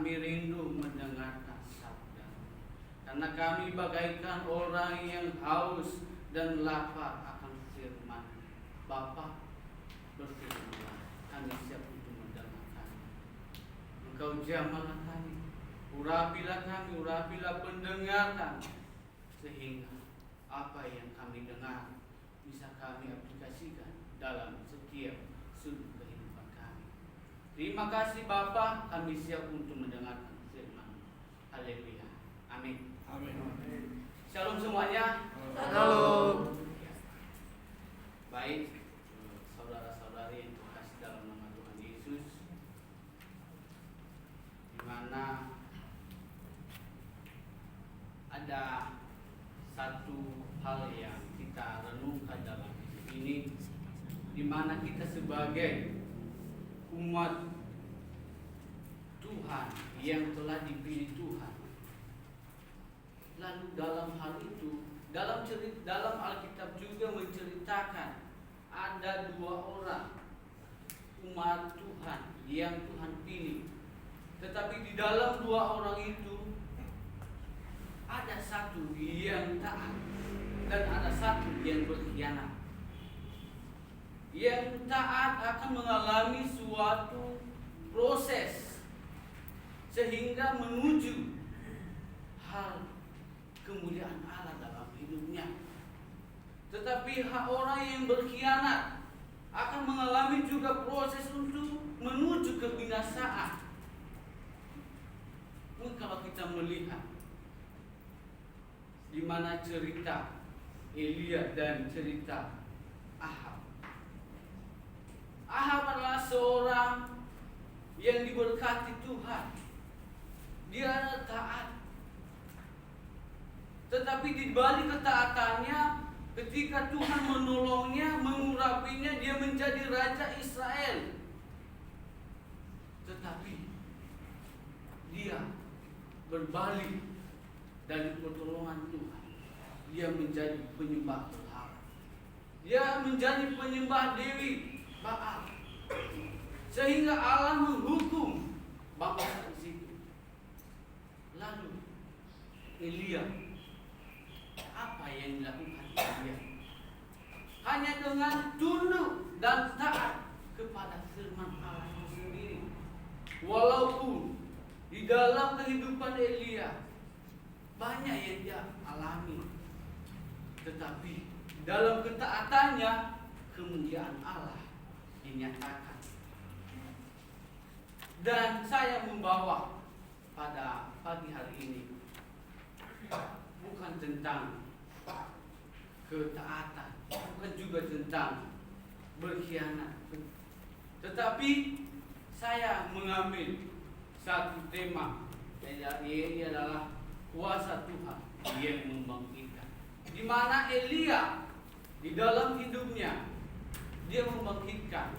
kami rindu mendengarkan sabda. Karena kami bagaikan orang yang haus dan lapar akan firman. Bapa, berfirmanlah, kami siap untuk mendengarkan. Engkau jamahlah kami, urapilah kami, urapilah pendengar kami, sehingga apa yang kami dengar bisa kami aplikasikan dalam setiap sudut kehidupan kami. Terima kasih Bapa, kami siap untuk mendengarkan firman. Haleluya. Amin. Amin. Shalom semuanya. Shalom. Baik, saudara-saudari yang terkasih dalam nama Tuhan Yesus, di mana ada satu hal yang kita renungkan dalam hidup ini, di mana kita sebagai umat Tuhan yang telah dipilih Tuhan. Lalu dalam hal itu, dalam Alkitab juga menceritakan ada 2 orang umat Tuhan yang Tuhan pilih. Tetapi di dalam 2 orang itu ada satu yang taat dan ada satu yang berkhianat. Yang taat akan mengalami suatu proses sehingga menuju hal kemuliaan Allah dalam hidupnya. Tetapi orang yang berkhianat akan mengalami juga proses untuk menuju kebinasaan. Mungkin kalau kita melihat di mana cerita Elia dan cerita Ahab. Ahab adalah seorang yang diberkati Tuhan. Dia taat. Tetapi di balik ketaatannya, ketika Tuhan menolongnya, mengurapinya, dia menjadi raja Israel. Tetapi dia berbalik dari pertolongan Tuhan. Dia menjadi penyembah berhala. Dia menjadi penyembah Dewi Baal. Sehingga Allah menghukum bangsa di situ. Lalu Elia, apa yang dilakukan Elia? Hanya dengan tunduk dan taat kepada firman Allah itu sendiri. Walaupun di dalam kehidupan Elia banyak yang dia alami, tetapi dalam ketaatannya kemuliaan Allah dinyatakan. Dan saya membawa pada pagi hari ini bukan tentang ketaatan, bukan juga tentang berkhianat, tetapi saya mengambil satu tema, yaitu adalah kuasa Tuhan yang membangkitkan. Di mana Elia di dalam hidupnya dia membangkitkan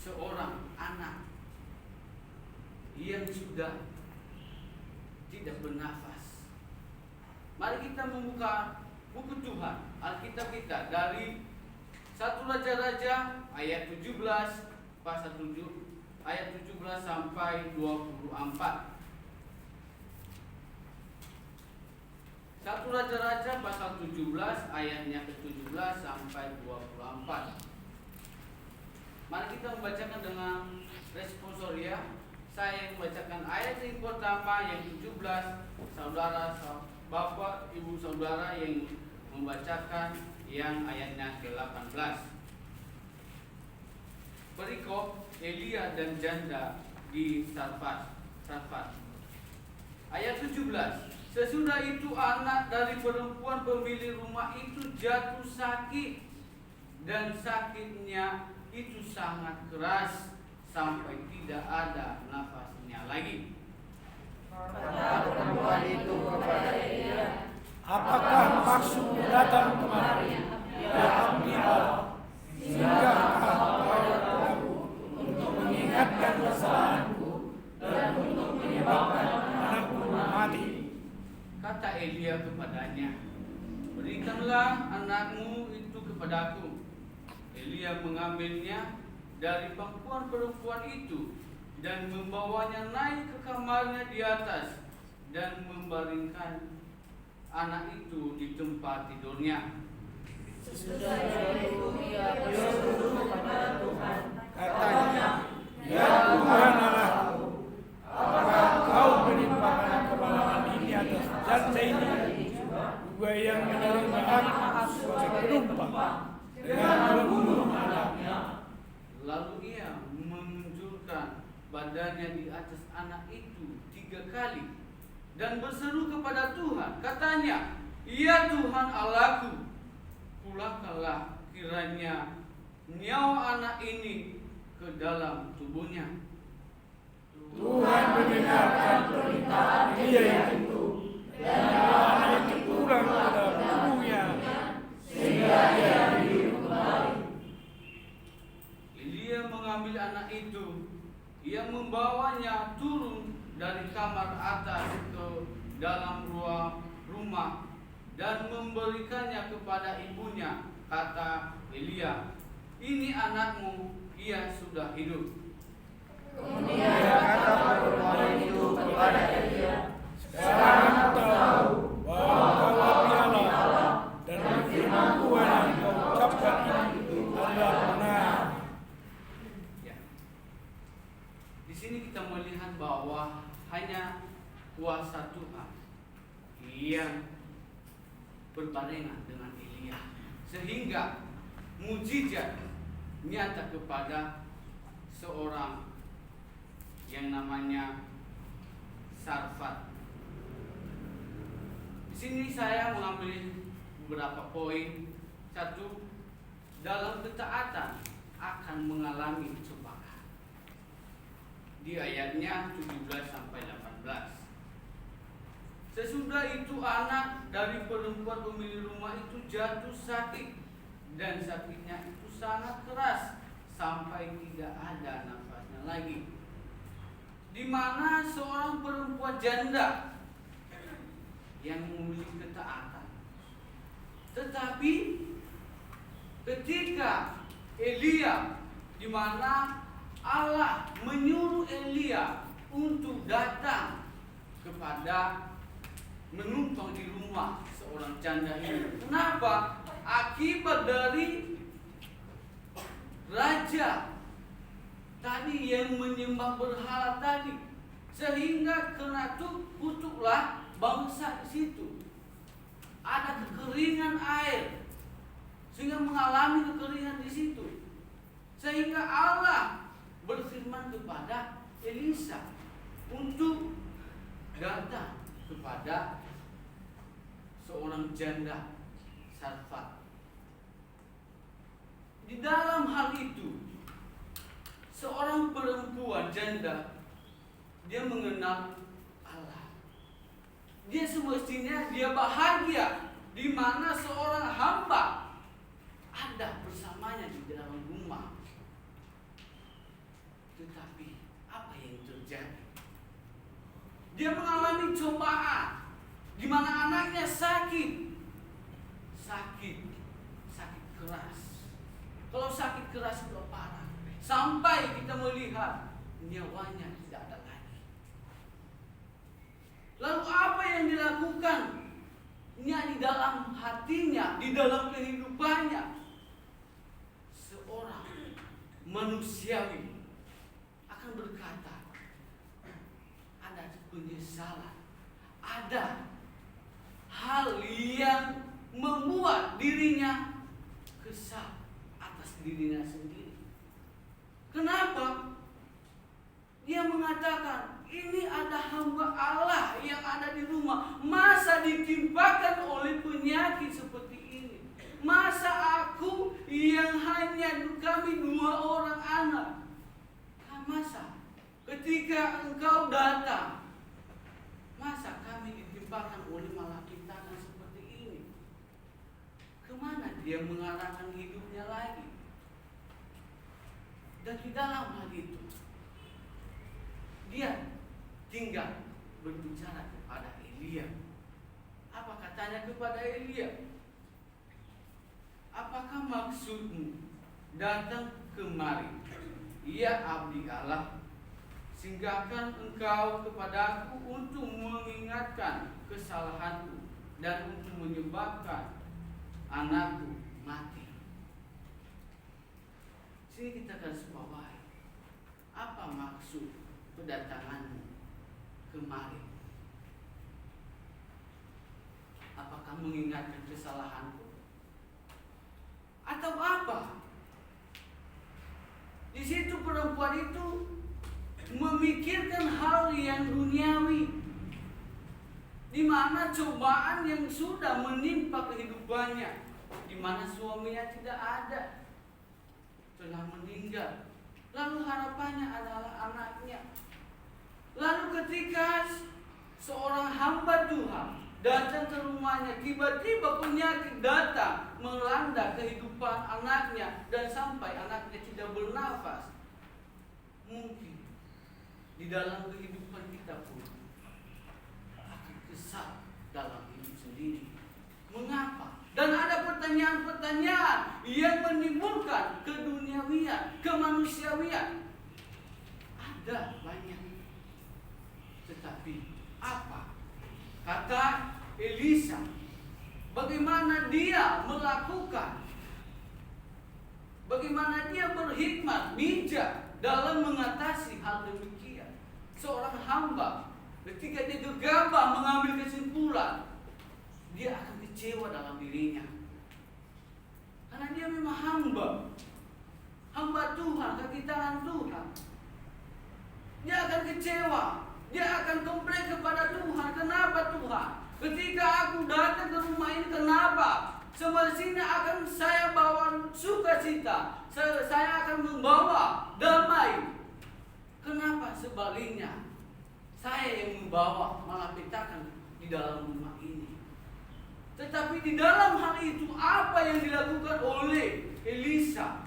seorang anak yang sudah tidak bernafas. Mari kita membuka buku Tuhan, Alkitab kita dari 1 Raja-Raja ayat 17 pasal 7 ayat 17 sampai 24. 1 Raja-Raja pasal 17 ayatnya ke-17 sampai 24. Mari kita membacakan dengan responsoria. Saya membacakan ayat yang pertama yang 17, saudara, bapak, ibu, saudara yang membacakan yang ayatnya ke-18. Perikop Elia dan janda di Sarfat. Ayat 17. Sesudah itu anak dari perempuan pemilik rumah itu jatuh sakit, dan sakitnya itu sangat keras sampai tidak ada nafasnya lagi. Kata perempuan itu kepada Elia, apakah maksudmu datang kemari, ya abdi Allah? Singgahkah kepadaku untuk mengingatkan kesalahanku dan untuk menyebabkan anakku mati? Kata Elia kepadanya, berikanlah anakmu itu kepadaku. Elia mengambilnya dari perempuan itu dan membawanya naik ke kamarnya di atas dan membaringkan anak itu di tempat tidurnya. Sesudah itu ia berseru kepada Tuhan, Katanya, "Ya Tuhan Allahku, apakah Kau menimpakan kemenangan ini atas janda ini juga yang menerima aku sebagai penumpang dengan membunuh anaknya?" Lalu ia menunjukkan badannya di atas anak itu 3 kali dan berseru kepada Tuhan. Katanya, "Ya Tuhan Allahku, pulangkanlah kiranya nyawa anak ini ke dalam tubuhnya." Tuhan mendengarkan permintaan Elia itu, dan nyawa anak itu pulang ke dalam tubuhnya, sehingga ia hidup kembali. Elia mengambil anak itu, ia membawanya turun dari kamar atas ke dalam rumah dan memberikannya kepada ibunya. Kata Elia, "Ini anakmu, ia sudah hidup." Kemudian kata perempuan itu kepada Elia, Sekarang aku tahu bahwa Kau abdi Allah, dan firman Tuhan yang Kau ucapkan itu adalah benar. Ya. Di sini kita melihat bahwa hanya kuasa Tuhan yang berbarengan dengan Elia, sehingga mujizat nyata kepada seorang yang namanya Sarfat. Di sini saya mengambil beberapa poin. 1, dalam ketaatan akan mengalami cobaan. Di ayatnya 17 sampai 18. Sesudah itu anak dari perempuan pemilik rumah itu jatuh sakit, dan sakitnya itu sangat keras sampai tidak ada nafasnya lagi. Di mana seorang perempuan janda yang memiliki ketaatan. Tetapi ketika Elia, di mana Allah menyuruh Elia untuk datang kepada menumpang di rumah seorang janda ini. Kenapa? Akibat dari raja tadi yang menyembah berhala tadi, sehingga kena kutuklah bangsa di situ. Ada kekeringan air, sehingga mengalami kekeringan di situ. Sehingga Allah berfirman kepada Elisa untuk datang kepada seorang janda Sarfat. Di dalam hal itu, seorang perempuan janda, dia mengenal Allah. Dia semestinya dia bahagia di mana seorang hamba ada bersamanya di dalam rumah. Tetapi apa yang terjadi? Dia mengalami cobaan di mana anaknya sakit keras. Kalau sakit keras sudah parah, sampai kita melihat nyawanya tidak ada lagi. Lalu apa yang dilakukan? Di dalam hatinya, di dalam kehidupannya, seorang manusiawi akan berkata, ada penyesalan, ada hal yang membuat dirinya kesal atas dirinya sendiri. Kenapa? Dia mengatakan, ini ada hamba Allah yang ada di rumah, masa ditimpakan oleh penyakit seperti ini? Masa aku yang hanya kami 2 orang anak, masa ketika engkau datang, masa kami ditimpakan oleh malapetaka seperti ini? Kemana dia mengarahkan hidupnya lagi? Dan di dalam hal itu, dia tinggal berbicara kepada Elia. Apa katanya kepada Elia? Apakah maksudmu datang kemari, ya abdi Allah? singgahkan engkau kepadaku untuk mengingatkan kesalahanku dan untuk menyebabkan anakku mati. Sini kita garis bawahi, apa maksud kedatanganmu kemari? Apakah mengingatkan kesalahanku? Atau apa? Di situ perempuan itu memikirkan hal yang duniawi, di mana cobaan yang sudah menimpa kehidupannya, di mana suaminya tidak ada, telah meninggal, lalu harapannya adalah anaknya. Lalu ketika seorang hamba Tuhan datang ke rumahnya, tiba-tiba penyakit datang melanda kehidupan anaknya dan sampai anaknya tidak bernafas. Mungkin di dalam kehidupan kita pun akan kesal dalam hidup sendiri. Mengapa? Dan ada pertanyaan-pertanyaan yang menimbulkan keduniawian, kemanusiawian. Ada banyak. Tetapi apa kata Elisa? Bagaimana dia melakukan? Bagaimana dia berhikmat, bijak dalam mengatasi hal demikian? Seorang hamba ketika dia gegabah mengambil kesimpulan, dia akan kecewa dalam dirinya. Karena dia memang hamba Tuhan, kaki tangan Tuhan. Dia akan kecewa, dia akan komplain kepada Tuhan. Kenapa Tuhan? Ketika aku datang ke rumah ini, kenapa? Semestinya akan saya bawa sukacita, saya akan membawa damai. Kenapa sebaliknya? Saya yang membawa malapetaka di dalam rumah ini. Tetapi di dalam hal itu apa yang dilakukan oleh Elisa?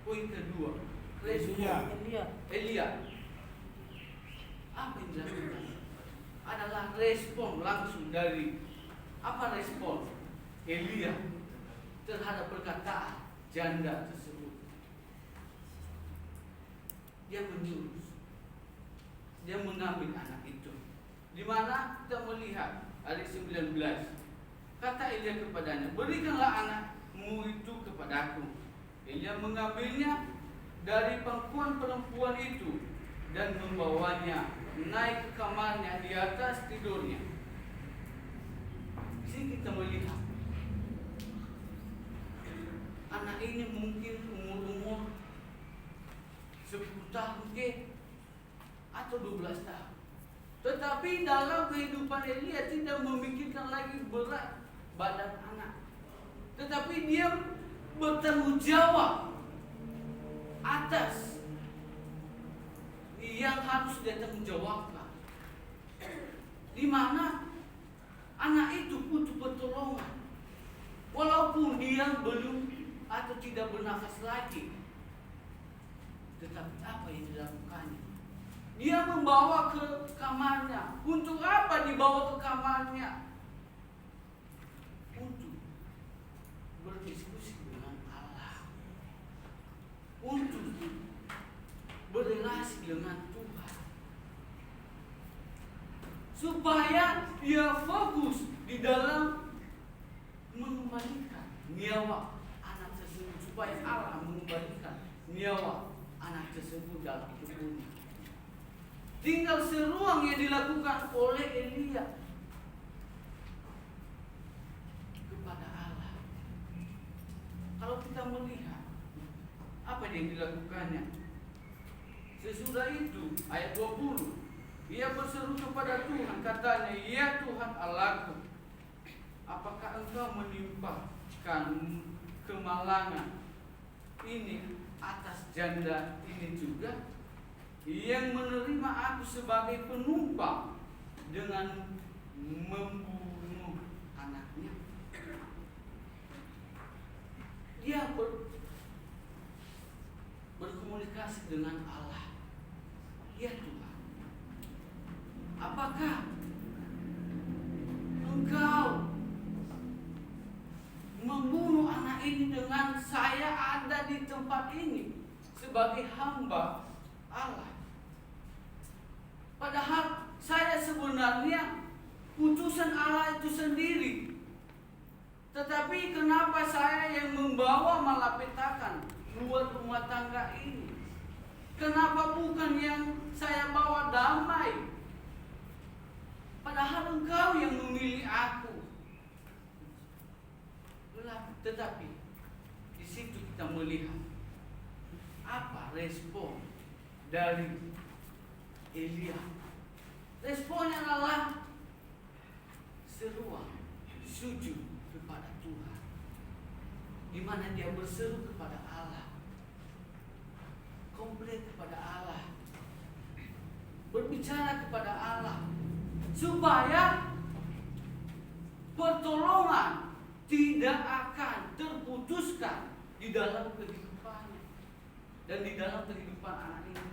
Poin kedua, Elia. Apa yang dilakukan? Adalah respon langsung dari apa respon Elia terhadap perkataan janda tersebut. Dia menyuruh, dia mengambil anak itu. Di mana kita melihat ayat 19. Kata Elia kepadanya, berikanlah anakmu itu kepadaku. Elia mengambilnya dari pangkuan perempuan itu dan membawanya naik ke kamarnya di atas tidurnya. Di sini kita melihat anak ini mungkin umur 10 tahun atau 12 tahun. Tetapi dalam kehidupan Elia tidak memikirkan lagi berat badan anak, tetapi dia bertanggung jawab atas yang harus dia tanggung jawabkan. Di mana anak itu butuh pertolongan, walaupun dia belum atau tidak bernafas lagi. Tetapi apa yang dilakukannya? Dia membawa ke kamarnya. Untuk apa dibawa ke kamarnya? Untuk berdiskusi dengan Allah, untuk berrelasi dengan Tuhan, supaya dia fokus di dalam mengembalikan nyawa anak tersebut, supaya Allah mengembalikan nyawa anak tersebut dalam tubuhnya. Tinggal seruang yang dilakukan oleh Elia kepada Allah. Kalau kita melihat apa yang dilakukannya, sesudah itu ayat 20, ia berseru kepada Tuhan, katanya, ya Tuhan Allahku, apakah engkau menimpakan kemalangan ini atas janda ini juga, yang menerima aku sebagai penumpang dengan membunuh anaknya? Dia berkomunikasi dengan Allah. Ya Tuhan, apakah engkau membunuh anak ini dengan saya ada di tempat ini sebagai hamba Allah? Padahal saya sebenarnya putusan Allah itu sendiri. Tetapi kenapa saya yang membawa malapetakan buat rumah tangga ini? Kenapa bukan yang saya bawa damai? Padahal Engkau yang memilih aku. Tetapi di situ kita melihat apa respon dari Elia. Responnya adalah seruan sujud kepada Tuhan, di mana dia berseru kepada Allah, komplit kepada Allah, berbicara kepada Allah, supaya pertolongan tidak akan terputuskan di dalam kehidupannya dan di dalam kehidupan anak ini.